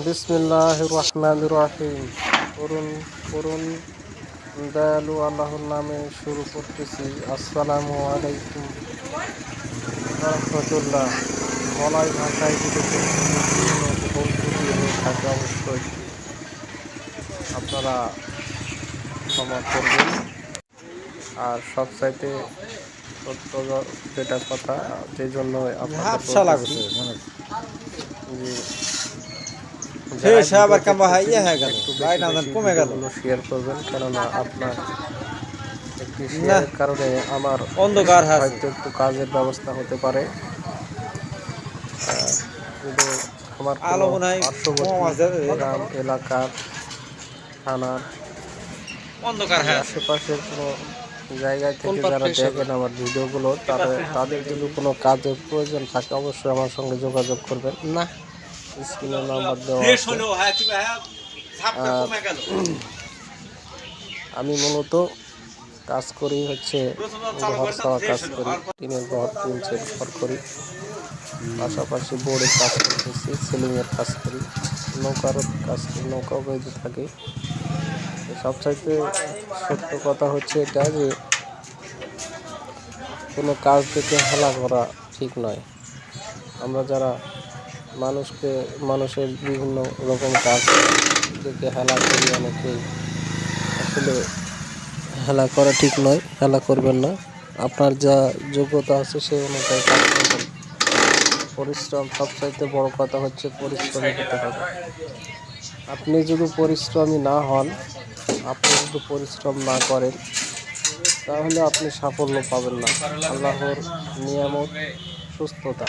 বিসমিল্লাহির রহমানির রহিম। করুন করুন দয়ালু আল্লাহর নামে শুরু করতেছি। আসসালামু আলাইকুম রহমতুল্লাহ। বলাই ভাষায় যদি কোনো ভুল ত্রুটি হয়ে থাকে অবশ্যই আপনারা ক্ষমা করবেন। আর সবচাইতে সত্য যেটা কথা, যে জন্য আপনাদের বলতেছি যে যারা ভিডিও দেখতেছেন একটু বেশি বেশি ভিডিওগুলো শেয়ার করবেন, কেননা আপনার একটি শেয়ারের কারণে আমার হয়তো একটু কাজের ব্যবস্থা হতে পারে। কিন্তু আমার কোনো পার্শ্ববর্তী গ্রাম এলাকার থানার আশেপাশের কোনো জায়গায় থেকে যারা দেখেন আমার ভিডিওগুলো, তাদের যদি কোনো কাজের প্রয়োজন থাকে অবশ্যই আমার সঙ্গে যোগাযোগ করবেন। না, স্ক্রিনে নাম্বার দেওয়া আছে। আমি মূলত কাজ করি হচ্ছে ঘর খাওয়া কাজ করি, টিনের ঘর, টিন সেট ঘর করি, পাশাপাশি বোর্ডের কাজ করতেছি, সিলিংয়ের কাজ করি, নৌকার কাজ করি, নৌকাও বেঁধে থাকি। সবচাইতে সত্য কথা হচ্ছে এটা যে কোনো কাজ থেকে হেলা করা ঠিক নয়। আমরা যারা মানুষের বিভিন্ন রকম কাজ দেখে হেলা করি, অনেকেই আসলে হেলা করা ঠিক নয়, হেলা করবেন না। আপনার যা যোগ্যতা আছে সেই অনুযায়ী কাজ করবেন। পরিশ্রম, সবচাইতে বড় কথা হচ্ছে পরিশ্রমী হতে হবে। আপনি যদি পরিশ্রমী না হন, আপনি যদি পরিশ্রম না করেন, তাহলে আপনি সাফল্য পাবেন না। আল্লাহর নিয়ামত সুস্থতা।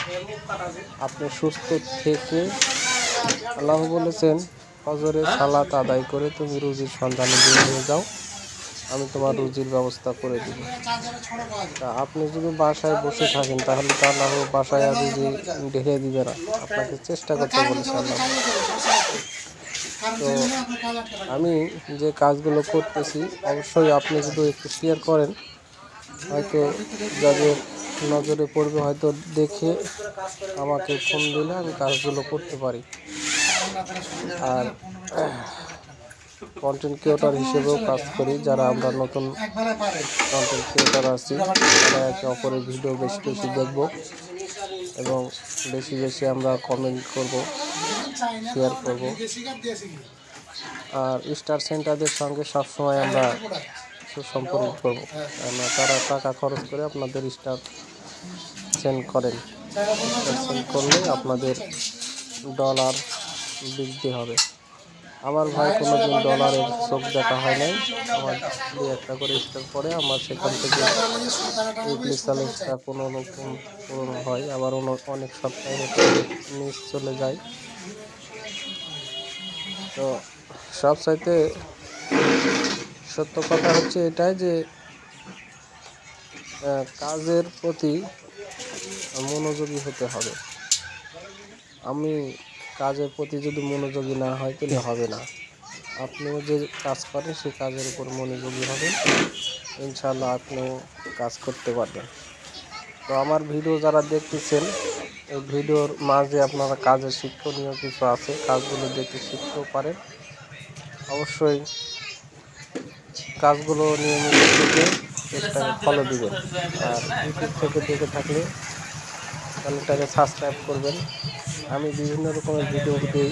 আপনি সুস্থ থেকে, আল্লাহ বলেছেন ফজরের সালাত আদায় করে তুমি রুজির সন্ধানে বের হয়ে যাও, আমি তোমার রুজির ব্যবস্থা করে দিব। তা আপনি যদি বাসায় বসে থাকেন তাহলে তো আল্লাহ বাসায় আর রুজি ঢেলে দিবে না, আপনাকে চেষ্টা করতে বলেছে আল্লাহ। তো আমি যে কাজগুলো করতেছি অবশ্যই আপনি যদি একটু শেয়ার করেন, হয়তো যাদের নজরে পড়বে, হয়তো দেখে আমাকে ফোন দিলে আমি কাজগুলো করতে পারি। আর কন্টেন্ট ক্রিয়েটর হিসেবেও কাজ করি। যারা আমরা নতুন কন্টেন্ট ক্রিয়েটর আছি, তারা একে অপরের ভিডিও বেশি বেশি দেখব এবং বেশি বেশি আমরা কমেন্ট করব, শেয়ার করব। আর স্টার সেন্টারদের সঙ্গে সবসময় আমরা সুসম্পর্ক করব, কেননা তারা টাকা খরচ করে আপনাদের স্টার সেন্ড করেন। স্টার সেন্ড করলে আপনাদের ডলার বৃদ্ধি হবে। আমার ভাই কোনোদিন ডলারের চোখ দেখা হয় নাই। আমার 2-1টা করে স্টার পরে আমার সেখান থেকে উইকলি চ্যালেঞ্জটা কোনো রকম পূরণ হয়, আবার অনেক সপ্তাহে মিস চলে যায়। তো সবচাইতে সত্য কথা হচ্ছে এটাই যে কাজের প্রতি মনোযোগী হতে হবে। আমি কাজের প্রতি যদি মনোযোগী না হয় তাহলে হবে না। আপনিও যে কাজ করেন সেই কাজের উপর মনোযোগী হবেন, ইনশাআল্লাহ আপনিও কাজ করতে পারবেন। তো আমার ভিডিও যারা দেখতেছেন, এই ভিডিওর মাঝে আপনারা কাজের শিক্ষণীয় কিছু আছে, কাজগুলো দেখে শিখতেও পারেন। অবশ্যই কাজগুলো নিয়মিত দেখে চেষ্টায় ফলো দিবেন। আর ইউটিউব থেকে দেখে থাকলে চ্যানেলটাকে সাবস্ক্রাইব করবেন। আমি বিভিন্ন রকমের ভিডিও দিই,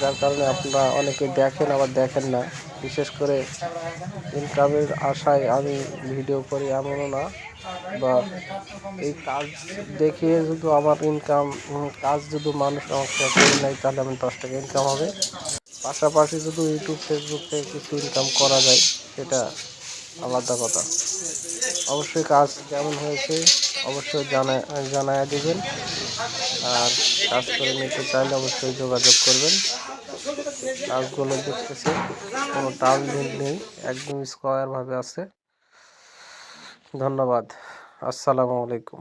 যার কারণে আপনারা অনেকে দেখেন আবার দেখেন না। বিশেষ করে ইনকামের আশায় আমি ভিডিও করি এমনও না, বা এই কাজ দেখিয়ে যদি আমার ইনকাম, কাজ যদি মানুষ আমাকে করে নেয় তাহলে আমি 10 টাকা ইনকাম হবে। পাশাপাশি যদি ইউটিউব ফেসবুক থেকে কিছু ইনকাম করা যায় সেটা আলাদা কথা। অবশ্যই কাজ কেমন হয়েছে অবশ্যই জানায় দেবেন। আর কাজ করে নিতে চাইলে অবশ্যই যোগাযোগ করবেন। কাজগুলো দেখতেছে কোনো টার্নিং নেই, একদম স্কোয়ারভাবে আছে। ধন্যবাদ। আসসালামু আলাইকুম।